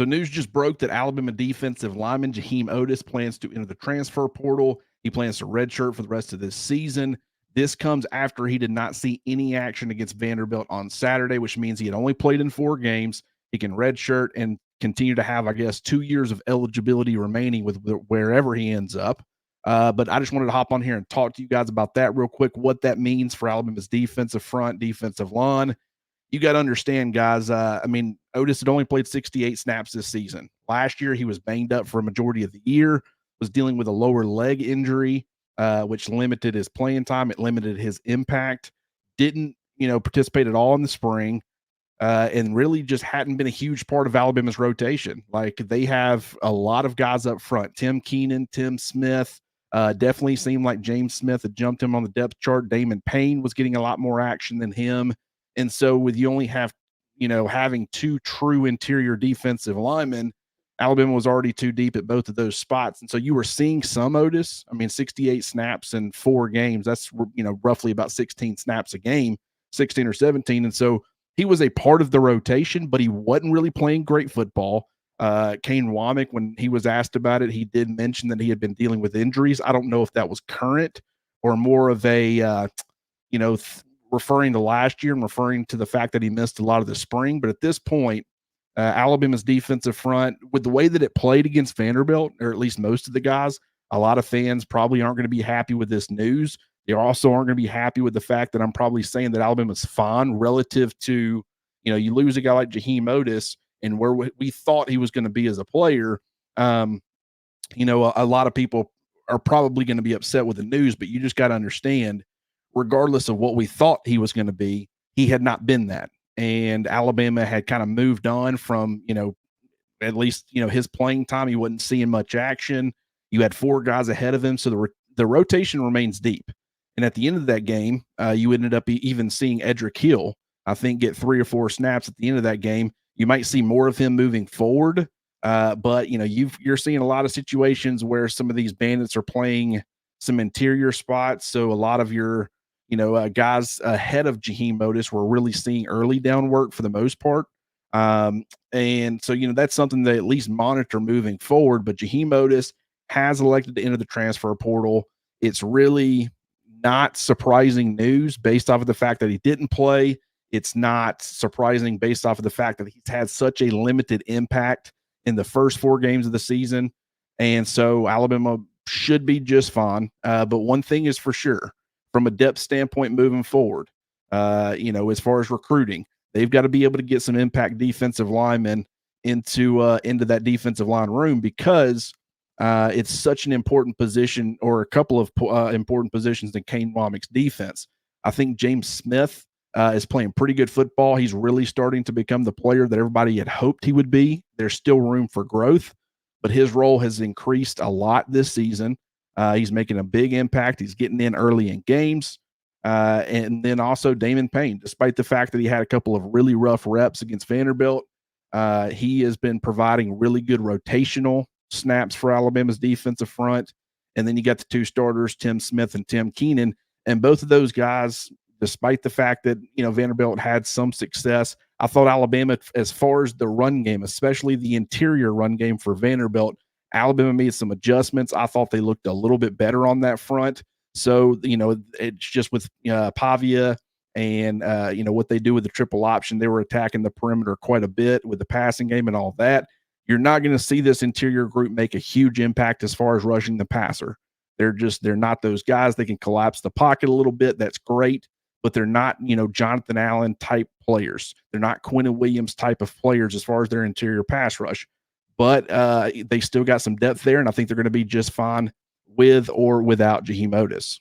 So news just broke that Alabama defensive lineman Jehiem Oatis plans to enter the transfer portal. He plans to redshirt for the rest of this season. This comes after he did not see any action against Vanderbilt on Saturday, which means he had only played in 4 games. He can redshirt and continue to have, I guess, 2 years of eligibility remaining with wherever he ends up. But I just wanted to hop on here and talk to you guys about that real quick, what that means for Alabama's defensive front, defensive line. You got to understand, guys. I mean, Otis had only played 68 snaps this season. Last year, he was banged up for a majority of the year, was dealing with a lower leg injury, which limited his playing time. It limited his impact. Didn't, participate at all in the spring, and really just hadn't been a huge part of Alabama's rotation. Like, they have a lot of guys up front. Tim Keenan, Tim Smith. Definitely seemed like James Smith had jumped him on the depth chart. Damon Payne was getting a lot more action than him. And so with you only have, having 2 true interior defensive linemen, Alabama was already too deep at both of those spots. And so you were seeing some Otis. I mean, 68 snaps in 4 games. That's, roughly about 16 snaps a game, 16 or 17. And so he was a part of the rotation, but he wasn't really playing great football. Kane Womack, when he was asked about it, he did mention that he had been dealing with injuries. I don't know if that was current or more of a, referring to last year and referring to the fact that he missed a lot of the spring. But at this point, Alabama's defensive front, with the way that it played against Vanderbilt, or at least most of the guys, a lot of fans probably aren't going to be happy with this news. They also aren't going to be happy with the fact that I'm probably saying that Alabama's fine relative to, you lose a guy like Jehiem Oatis and where we thought he was going to be as a player. A lot of people are probably going to be upset with the news, but you just got to understand, regardless of what we thought he was going to be, he had not been that. And Alabama had kind of moved on from, at least, his playing time. He wasn't seeing much action. You had 4 guys ahead of him. So the rotation remains deep. And at the end of that game, you ended up even seeing Edric Hill, I think, get 3 or 4 snaps at the end of that game. You might see more of him moving forward. But, you're seeing a lot of situations where some of these bandits are playing some interior spots. So a lot of your, guys ahead of Jehiem Oatis were really seeing early down work for the most part. And so, that's something they at least monitor moving forward. But Jehiem Oatis has elected to enter the transfer portal. It's really not surprising news based off of the fact that he didn't play. It's not surprising based off of the fact that he's had such a limited impact in the first 4 games of the season. And so Alabama should be just fine. But one thing is for sure, from a depth standpoint moving forward, as far as recruiting, they've got to be able to get some impact defensive linemen into that defensive line room, because it's such an important position, or a couple of important positions in Kane Womack's defense. I think James Smith is playing pretty good football. He's really starting to become the player that everybody had hoped he would be. There's still room for growth, but his role has increased a lot this season. He's making a big impact. He's getting in early in games. And then also Damon Payne, despite the fact that he had a couple of really rough reps against Vanderbilt, he has been providing really good rotational snaps for Alabama's defensive front. And then you got the 2 starters, Tim Smith and Tim Keenan. And both of those guys, despite the fact that, Vanderbilt had some success, I thought Alabama, as far as the run game, especially the interior run game for Vanderbilt, Alabama made some adjustments. I thought they looked a little bit better on that front. So, it's just with Pavia and, what they do with the triple option, they were attacking the perimeter quite a bit with the passing game and all that. You're not going to see this interior group make a huge impact as far as rushing the passer. They're not those guys. They can collapse the pocket a little bit. That's great. But they're not, Jonathan Allen type players. They're not Quentin Williams type of players as far as their interior pass rush. But they still got some depth there, and I think they're going to be just fine with or without Jehiem Oatis.